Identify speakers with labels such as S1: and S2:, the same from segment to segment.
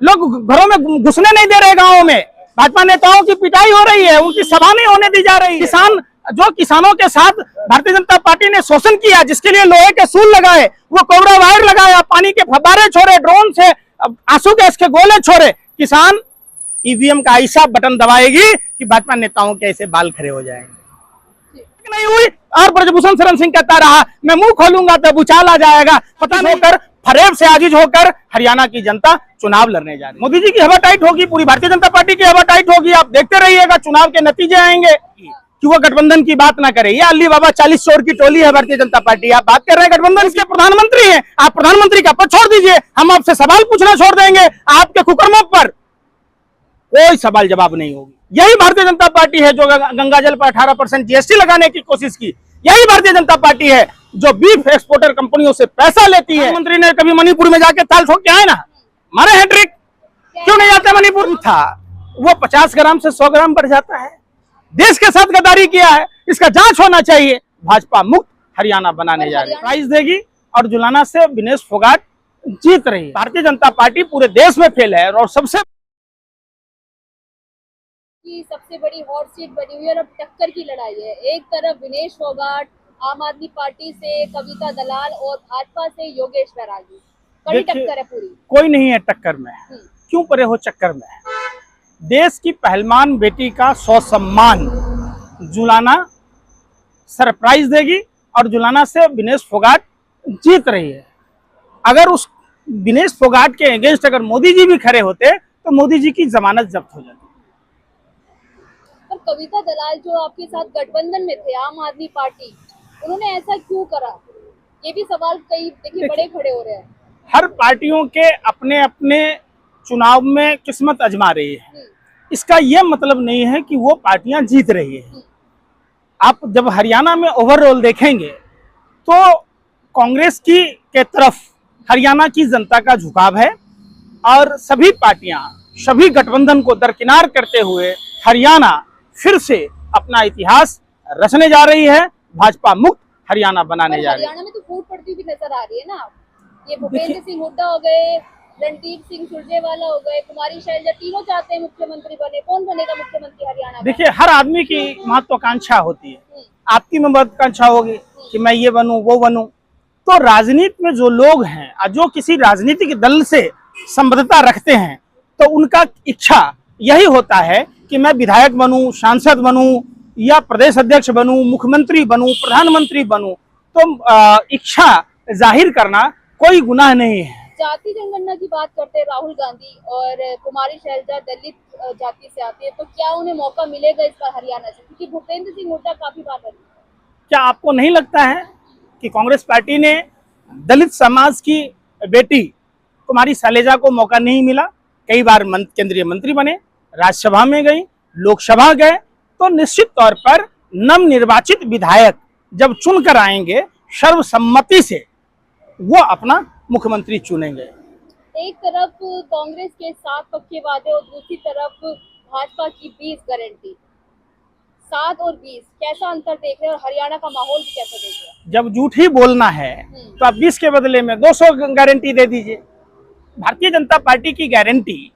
S1: लोग घरों में घुसने नहीं दे रहे, गाँवों में भाजपा नेताओं की पिटाई हो रही है, उनकी सभा नहीं होने दी जा रही। किसानों के साथ भारतीय जनता पार्टी ने शोषण किया, जिसके लिए लोहे के सूल लगाए, वो कोबरा वायर लगाया, पानी के फव्वारे छोड़े, ड्रोन से आंसू गैस के गोले छोड़े। किसान ईवीएम का ऐसा बटन दबाएगी कि भाजपा नेताओं के ऐसे बाल खड़े हो जाएंगे। नहीं हुई और ब्रजभूषण शरण सिंह कहता रहा मैं मुंह खोलूंगा तो भूचाल आ जाएगा। पता नहीं कर फरेब से आजीज होकर हरियाणा की जनता चुनाव लड़ने जा रही। मोदी जी की हवा टाइट होगी, पूरी भारतीय जनता पार्टी की हवा टाइट होगी। आप देखते रहिएगा, चुनाव के नतीजे आएंगे कि वो गठबंधन की बात ना करे। ये अली बाबा 40 चोर की टोली है भारतीय जनता पार्टी। आप बात कर रहे हैं गठबंधन के प्रधानमंत्री हैं, आप प्रधानमंत्री का पद छोड़ दीजिए, हम आपसे सवाल पूछना छोड़ देंगे। आपके कुकर्मों पर कोई सवाल जवाब नहीं होगी। यही भारतीय जनता पार्टी है जो गंगाजल पर 18% जीएसटी लगाने की कोशिश की। यही भारतीय जनता पार्टी है जो बीफ एक्सपोर्टर कंपनियों से पैसा लेती है। मंत्री ने कभी मणिपुर में जाके ताल ठोक के आए ना, मारे हैट्रिक। क्यों नहीं जाते मणिपुर? था वो 50 ग्राम से 100 ग्राम बढ़ जाता है। देश के साथ गद्दारी किया है, इसका जांच होना चाहिए। भाजपा मुक्त हरियाणा बनाने जा रही है, प्राइज देगी और जुलाना से विनेश फोगाट जीत रही है। भारतीय जनता पार्टी पूरे देश में फेल है और सबसे
S2: बड़ी हॉट सीट बनी हुई है और अब टक्कर की लड़ाई है। एक तरफ विनेश फोगाट आम आदमी पार्टी से, कविता दलाल और भाजपा से योगेश बैरागी, बड़ी टक्कर है पूरी।
S1: कोई नहीं है टक्कर में, क्यों परे हो चक्कर में। देश की पहलवान बेटी का 100 सम्मान जुलाना सरप्राइज देगी और जुलाना से विनेश फोगाट जीत रही है। अगर उस विनेश फोगाट के अगेंस्ट अगर मोदी जी भी खड़े होते तो मोदी जी की जमानत जब्त हो जाती।
S2: पर कविता दलाल जो आपके साथ गठबंधन में थे, आम आदमी पार्टी, उन्होंने ऐसा क्यों करा? ये भी सवाल कई देखिए बड़े खड़े हो रहे हैं।
S1: हर पार्टियों के अपने अपने चुनाव में किस्मत आजमा रही है। इसका यह मतलब नहीं है कि वो पार्टियां जीत रही है। आप जब हरियाणा में ओवरऑल देखेंगे तो कांग्रेस की के तरफ हरियाणा की जनता का झुकाव है और सभी पार्टियां, सभी गठबंधन को दरकिनार करते हुए हरियाणा फिर से अपना इतिहास रचने जा रही है। भाजपा मुक्त हरियाणा बनाने जा रही है।
S2: हरियाणा में तो फूट पड़ती हुई नजर आ रही है ना। ये भूपेंद्र सिंह हुड्डा हो गए, रणदीप सिंह सुरजेवाला हो गए, कुमारी शैलजा, तीनों चाहते हैं मुख्यमंत्री बने। कौन बनेगा मुख्यमंत्री हरियाणा?
S1: देखिए, हर आदमी की महत्वाकांक्षा होती है। आपकी महत्वाकांक्षा होगी कि मैं ये बनूं, वो बनूं। तो राजनीति में जो लोग हैं, जो किसी राजनीतिक दल से संबद्धता रखते हैं, तो उनका इच्छा यही होता है कि मैं विधायक बनूं, सांसद बनूं या प्रदेश अध्यक्ष बनूं, मुख्यमंत्री बनूं, प्रधानमंत्री बनूं। तो इच्छा जाहिर करना कोई गुनाह नहीं है।
S2: जाति जनगणना की बात करते हैं राहुल गांधी और कुमारी शैलजा दलित जाति से आती है, तो क्या उन्हें मौका मिलेगा इस बार हरियाणा से? क्योंकि भूपेंद्र सिंह हुड्डा काफी बार बने।
S1: क्या आपको नहीं लगता है कि कांग्रेस पार्टी ने दलित समाज की बेटी कुमारी शैलजा को मौका नहीं मिला? कई बार केंद्रीय मंत्री बने, राज्यसभा में गई, लोकसभा गए, तो निश्चित तौर पर नवनिर्वाचित विधायक जब चुनकर आएंगे सर्वसम्मति से वो अपना मुख्यमंत्री चुनेंगे।
S2: एक तरफ कांग्रेस के 7 पक्के वादे और दूसरी तरफ भाजपा की 20 गारंटी। 7 और 20 कैसा अंतर देख रहे हैं और हरियाणा का माहौल भी कैसा देख रहे हैं?
S1: जब झूठ ही बोलना है तो आप 20 के बदले में 200 गारंटी दे दीजिए। भारतीय जनता पार्टी की गारंटी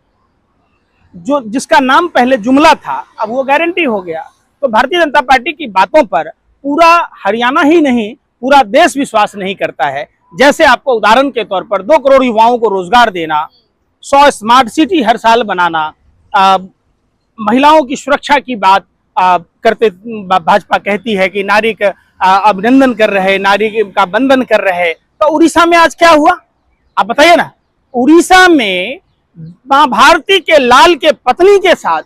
S1: जो जिसका नाम पहले जुमला था, अब वो गारंटी हो गया। तो भारतीय जनता पार्टी की बातों पर पूरा हरियाणा ही नहीं, पूरा देश विश्वास नहीं करता है। जैसे आपको उदाहरण के तौर पर 2 करोड़ युवाओं को रोजगार देना, 100 स्मार्ट सिटी हर साल बनाना, महिलाओं की सुरक्षा की बात करते भाजपा कहती है कि नारी का अभिनंदन कर रहे, नारी का बंधन कर रहे। तो उड़ीसा में आज क्या हुआ आप बताइए ना। उड़ीसा में मां भारती के लाल के पत्नी के साथ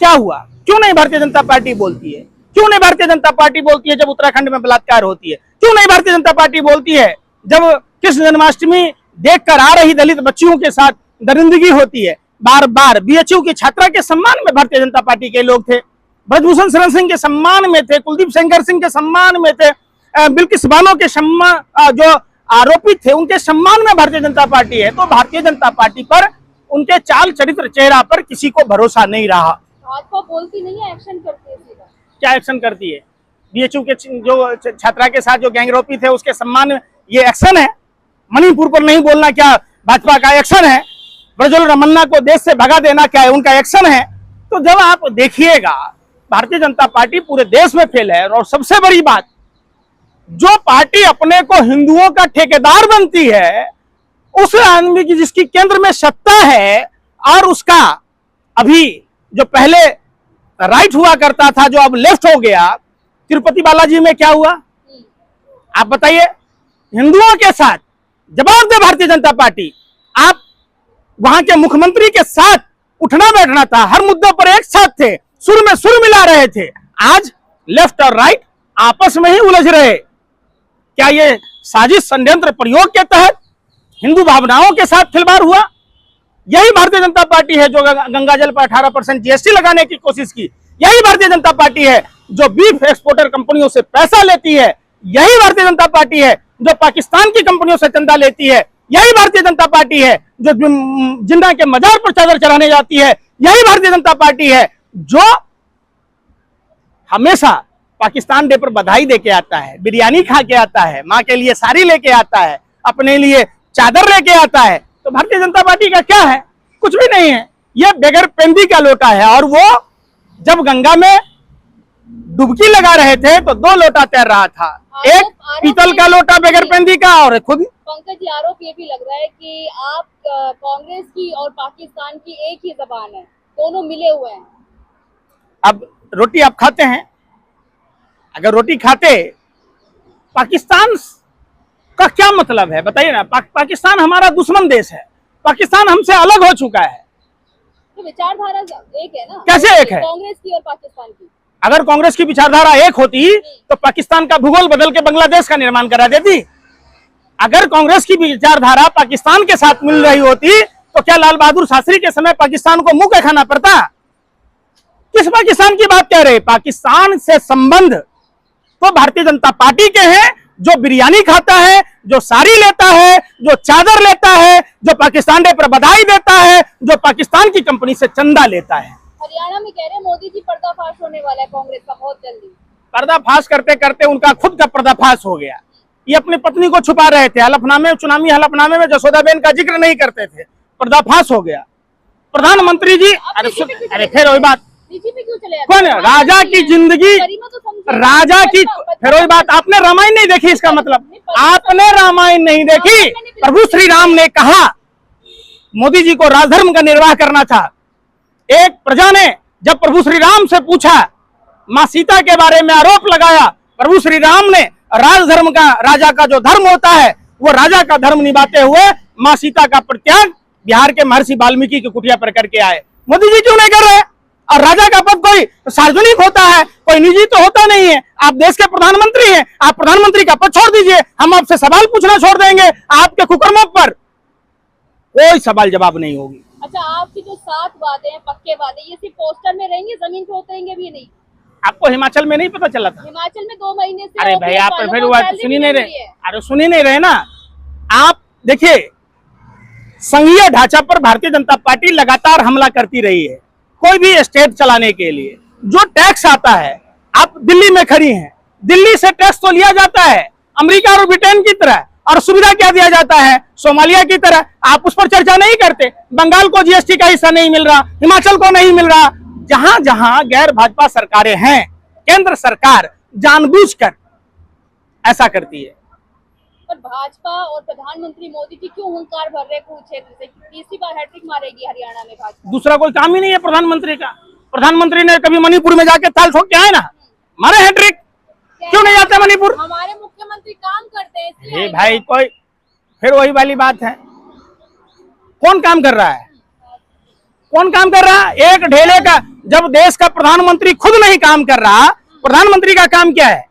S1: क्या हुआ? क्यों नहीं भारतीय जनता पार्टी बोलती है? क्यों नहीं भारतीय जनता पार्टी बोलती है जब उत्तराखंड में बलात्कार होती है? क्यों नहीं भारतीय जनता पार्टी बोलती है जब कृष्ण जन्माष्टमी देखकर आ रही दलित बच्चियों के साथ दरिंदगी होती है? बार बार बीएचयू की छात्रा के सम्मान में भारतीय जनता पार्टी के लोग थे, ब्रजभूषण शरण सिंह के सम्मान में थे, कुलदीप सेंगर सिंह के सम्मान में थे, बिल्किस बानो के सम्मान जो आरोपित थे उनके सम्मान में भारतीय जनता पार्टी है। तो भारतीय जनता पार्टी पर, उनके चाल चरित्र चेहरा पर किसी को भरोसा नहीं रहा।
S2: भाजपा बोलती नहीं है, एक्शन करती है सीधा।
S1: क्या एक्शन करती है? बीएचयू के जो छात्रा के साथ जो गैंगरेपी थे उसके सम्मान में ये एक्शन है। मणिपुर पर नहीं बोलना क्या भाजपा का एक्शन है? ब्रजोल रमन्ना को देश से भगा देना क्या है, उनका एक्शन है। तो जब आप देखिएगा भारतीय जनता पार्टी पूरे देश में फेल है। और सबसे बड़ी बात, जो पार्टी अपने को हिंदुओं का ठेकेदार बनती है, उस आदमी की जिसकी केंद्र में सत्ता है, और उसका अभी जो पहले राइट हुआ करता था जो अब लेफ्ट हो गया, तिरुपति बालाजी में क्या हुआ आप बताइए। हिंदुओं के साथ जवाब दे भारतीय जनता पार्टी। आप वहां के मुख्यमंत्री के साथ उठना बैठना था, हर मुद्दों पर एक साथ थे, सुर में सुर मिला रहे थे। आज लेफ्ट और राइट आपस में ही उलझ रहे। क्या ये साजिश षड्यंत्र प्रयोग के तहत हिंदू भावनाओं के साथ खिलवाड़ हुआ? यही भारतीय जनता पार्टी है जो गंगाजल पर 18% जीएसटी लगाने की कोशिश की। यही भारतीय जनता पार्टी है जो बीफ एक्सपोर्टर कंपनियों से पैसा लेती है। यही भारतीय जनता पार्टी है जो पाकिस्तान की कंपनियों से चंदा लेती है। यही भारतीय जनता पार्टी है जो जिन्ना के मजार पर चादर चढ़ाने जाती है। यही भारतीय जनता पार्टी है जो हमेशा पाकिस्तान डे पर बधाई देके आता है, बिरयानी खा के आता है, माँ के लिए साड़ी लेके आता है, अपने लिए चादर लेके आता है। तो भारतीय जनता पार्टी का क्या है? कुछ भी नहीं है। यह बेगर पेंदी का लोटा है। और वो जब गंगा में डुबकी लगा रहे थे तो 2 लोटा तैर रहा था, एक पीतल का लोटा बेगर पेंदी का और खुद।
S2: पंकज जी, आरोप ये भी लग रहा है कि आप कांग्रेस की और पाकिस्तान की एक ही जबान है, दोनों मिले हुए हैं।
S1: अब रोटी आप खाते हैं, अगर रोटी खाते, पाकिस्तान का क्या मतलब है बताइए ना। पाकिस्तान हमारा दुश्मन देश है, पाकिस्तान हमसे अलग हो चुका है।
S2: तो विचारधारा एक है ना,
S1: कैसे एक है?
S2: कांग्रेस की और पाकिस्तान की।
S1: अगर कांग्रेस की विचारधारा एक होती तो पाकिस्तान का भूगोल बदल के बांग्लादेश का निर्माण करा देती। अगर कांग्रेस की विचारधारा पाकिस्तान के साथ मिल रही होती तो क्या लाल बहादुर शास्त्री के समय पाकिस्तान को मुंह खाना पड़ता? किस पाकिस्तान की बात कह रहे? पाकिस्तान से संबंध तो भारतीय जनता पार्टी के हैं, जो बिरयानी खाता है, जो साड़ी लेता है, जो चादर लेता है, जो पाकिस्तान डे पर बधाई देता है, जो पाकिस्तान की कंपनी से चंदा लेता है।
S2: हरियाणा में कह रहे हैं मोदी जी पर्दाफाश होने वाला है कांग्रेस का बहुत जल्दी।
S1: पर्दाफाश करते करते उनका खुद का पर्दाफाश हो गया। ये अपनी पत्नी को छुपा रहे थे, हलफनामे, चुनावी हलफनामे में जसोदाबेन का जिक्र नहीं करते थे, पर्दाफाश हो गया। प्रधानमंत्री जी, अरे फिर वही बात,
S2: बीजेपी क्यों चले
S1: कौन राजा की जिंदगी, राजा की फिर वही बात। आपने रामायण नहीं देखी, इसका मतलब आपने रामायण नहीं देखी। प्रभु श्री राम ने कहा मोदी जी को राजधर्म का निर्वाह करना था। एक प्रजा ने जब प्रभु श्री राम से पूछा, मां सीता के बारे में आरोप लगाया, प्रभु श्री राम ने राजधर्म का, राजा का जो धर्म होता है वो राजा का धर्म निभाते हुए मां सीता का परित्याग बिहार के महर्षि वाल्मीकि की कुटिया पर करके आए। मोदी जी क्यों नहीं कर रहे? और राजा का पद कोई सार्वजनिक होता है, कोई निजी तो होता नहीं है। आप देश के प्रधानमंत्री हैं, आप प्रधानमंत्री का पद छोड़ दीजिए, हम आपसे सवाल पूछना छोड़ देंगे। आपके कुकर्मों पर कोई सवाल जवाब नहीं होगी।
S2: अच्छा, आपकी जो 7 वादे हैं, पक्के वादे, ये सिर्फ पोस्टर में रहेंगे, जमीन पे उतरेंगे भी नहीं?
S1: आपको हिमाचल में नहीं पता चला था?
S2: हिमाचल में 2 महीने से
S1: अरे भाई, आप फिर सुनी नहीं रहे। अरे सुनी नहीं रहे ना आप। देखिए, संघीय ढांचा पर भारतीय जनता पार्टी लगातार हमला करती रही है। कोई भी स्टेट चलाने के लिए जो टैक्स आता है, आप दिल्ली में खड़ी हैं, दिल्ली से टैक्स तो लिया जाता है अमेरिका और ब्रिटेन की तरह, और सुविधा क्या दिया जाता है? सोमालिया की तरह। आप उस पर चर्चा नहीं करते। बंगाल को जीएसटी का हिस्सा नहीं मिल रहा, हिमाचल को नहीं मिल रहा। जहां जहां गैर भाजपा सरकारें हैं, केंद्र सरकार जानबूझकर ऐसा करती है।
S2: पर भाजपा और प्रधानमंत्री मोदी जी क्यों हुंकार भर रहे कुछ क्षेत्र से? तीसरी बार हैट्रिक मारेगी हरियाणा में भाजपा।
S1: दूसरा कोई काम ही नहीं है प्रधानमंत्री का। प्रधानमंत्री ने कभी मणिपुर में जाके ताल ठोक के आए ना, मारे हैट्रिक। क्यों नहीं जाते मणिपुर?
S2: हमारे मुख्यमंत्री काम करते हैं इसलिए।
S1: भाई, कोई फिर वही वाली बात है। कौन काम कर रहा है? कौन काम कर रहा है? एक ढेले का, जब देश का प्रधानमंत्री खुद नहीं काम कर रहा, प्रधानमंत्री का काम क्या है?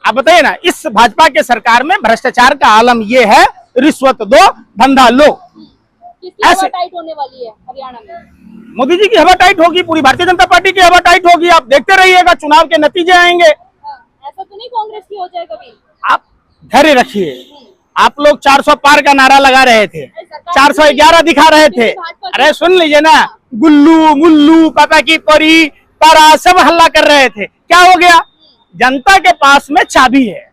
S1: आप बताइए ना। इस भाजपा के सरकार में भ्रष्टाचार का आलम ये है, रिश्वत दो, धंधा लो।
S2: किसकी हवा टाइट होने वाली है हरियाणा में?
S1: मोदी जी की हवा टाइट होगी, पूरी भारतीय जनता पार्टी की हवा टाइट होगी। आप देखते रहिएगा, चुनाव के नतीजे आएंगे।
S2: ऐसा तो नहीं कांग्रेस की हो जाए कभी?
S1: आप धैर्य रखिए। आप लोग 400 पार का नारा लगा रहे थे, 411 दिखा रहे थे। अरे सुन लीजिए ना, गुल्लू मुल्लू पापा की परी पारा सब हल्ला कर रहे थे। क्या हो गया? जनता के पास में चाबी है,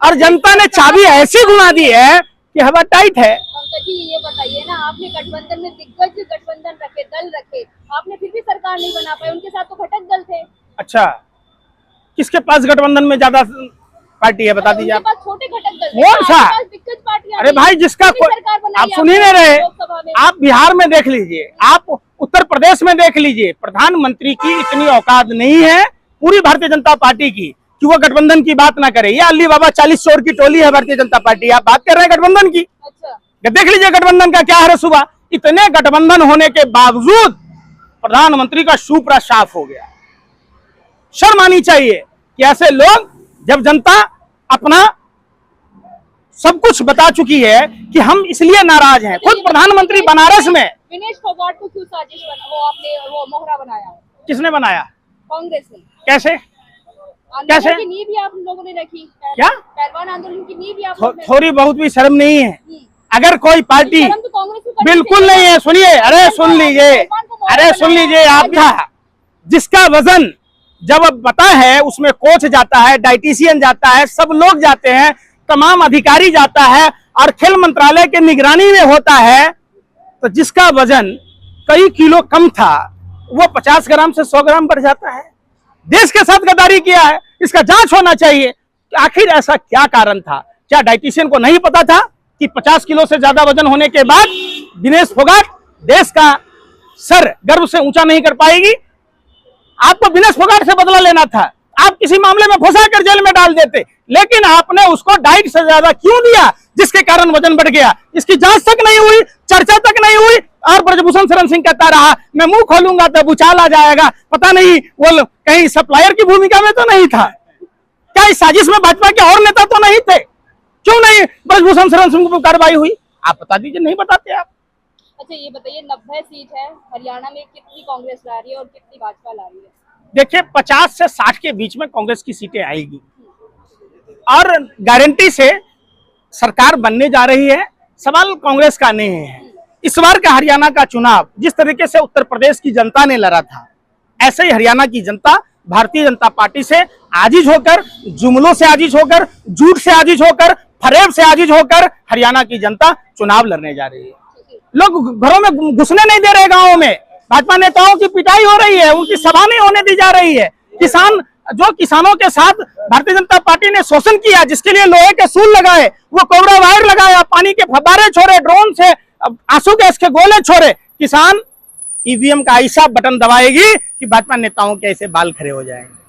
S1: और जनता ने चाबी ऐसी घुमा दी है कि हवा टाइट है।
S2: पंकज जी ये बताइए ना, आपने गठबंधन में दिग्गज गठबंधन रखे, दल रखे, आपने फिर भी सरकार नहीं बना पाए, उनके साथ तो घटक दल थे।
S1: अच्छा, किसके पास गठबंधन में ज्यादा पार्टी है, बता दीजिए आप।
S2: उनके पास छोटे घटक दल थे,
S1: कौन सा?
S2: आपके पास दिग्गज पार्टियां
S1: अरे
S2: थी।
S1: भाई, जिसका
S2: सरकार बनाई
S1: आप सुन ही नहीं रहे।
S2: लोकसभा में।
S1: आप बिहार में देख लीजिए, आप उत्तर प्रदेश में देख लीजिए, प्रधानमंत्री की इतनी औकात नहीं है पूरी भारतीय जनता पार्टी की कि वो गठबंधन की बात ना करे। ये अली बाबा 40 चोर की टोली है भारतीय जनता पार्टी, आप बात कर रहे हैं गठबंधन की।
S2: अच्छा,
S1: देख लीजिए गठबंधन का क्या है सुबह। इतने गठबंधन होने के बावजूद प्रधानमंत्री का शुभ्र साफ हो गया। शर्म आनी चाहिए कि ऐसे लोग, जब जनता अपना सब कुछ बता चुकी है कि हम इसलिए नाराज हैं। खुद प्रधानमंत्री बनारस में
S2: विनेश फोगाट को क्यों साजिश बना, वो आपने वो मोहरा बनाया?
S1: किसने बनाया?
S2: कांग्रेस ने।
S1: कैसे?
S2: आंदोलन की नींव भी आप लोगों ने रखी।
S1: क्या?
S2: पहलवान आंदोलन की नींव भी आप लोगों ने
S1: थोड़ी बहुत भी शर्म नहीं है? अगर कोई पार्टी,
S2: शर्म तो कांग्रेस को करनी
S1: बिल्कुल
S2: चाहिए।
S1: नहीं है। सुनिए, अरे सुन लीजिए, अरे सुन लीजिए, आपका जिसका वजन जब अब पता है, उसमें कोच जाता है, डाइटिशियन जाता है, सब लोग जाते हैं, तमाम अधिकारी जाता है और खेल मंत्रालय के निगरानी में होता है, तो जिसका वजन कई किलो कम था वो 50 ग्राम से 100 ग्राम बढ़ जाता है। देश के साथ गद्दारी किया है, इसका जांच होना चाहिए कि आखिर ऐसा क्या कारण था। क्या डाइटिशियन को नहीं पता था कि 50 किलो से ज्यादा वजन होने के बाद विनेश फोगाट देश का सर गर्व से ऊंचा नहीं कर पाएगी? आपको विनेश फोगाट से बदला लेना था, आप किसी मामले में फंसा कर जेल में डाल देते, लेकिन आपने उसको डाइट से ज्यादा क्यों दिया जिसके कारण वजन बढ़ गया? इसकी जांच तक नहीं हुई, चर्चा तक नहीं हुई, और ब्रजभूषण शरण सिंह कहता रहा मैं मुंह खोलूंगा तो भूचाल आ जाएगा। पता नहीं वो कहीं सप्लायर की भूमिका में तो नहीं था क्या? इस साजिश में भाजपा के और नेता तो नहीं थे? क्यों नहीं ब्रजभूषण शरण सिंह पर कार्रवाई हुई? आप बता दीजिए, नहीं बताते आप।
S2: अच्छा ये बताइए, 90 सीट है हरियाणा में, कितनी कांग्रेस ला रही है और कितनी भाजपा ला रही है?
S1: देखिए, 50 से 60 के बीच में कांग्रेस की सीटें आएगी और गारंटी से सरकार बनने जा रही है। सवाल कांग्रेस का नहीं है। इस बार का हरियाणा का चुनाव जिस तरीके से उत्तर प्रदेश की जनता ने लड़ा था, ऐसे ही हरियाणा की जनता भारतीय जनता पार्टी से आजीज होकर, जुमलों से आजीज होकर, झूठ से आजीज होकर, फरेब से आजीज होकर हरियाणा की जनता चुनाव लड़ने जा रही है। लोग घरों में घुसने नहीं दे रहे, गाँवों में भाजपा नेताओं की पिटाई हो रही है, उनकी सभा नहीं होने दी जा रही है। किसानों के साथ भारतीय जनता पार्टी ने शोषण किया, जिसके लिए लोहे के सूल लगाए, वो कोबरा वायर लगाया, पानी के फव्वारे छोड़े, ड्रोन से आंसू गैस के गोले छोड़े, किसान ईवीएम का ऐसा बटन दबाएगी कि भाजपा नेताओं के ऐसे बाल खड़े हो जाएंगे।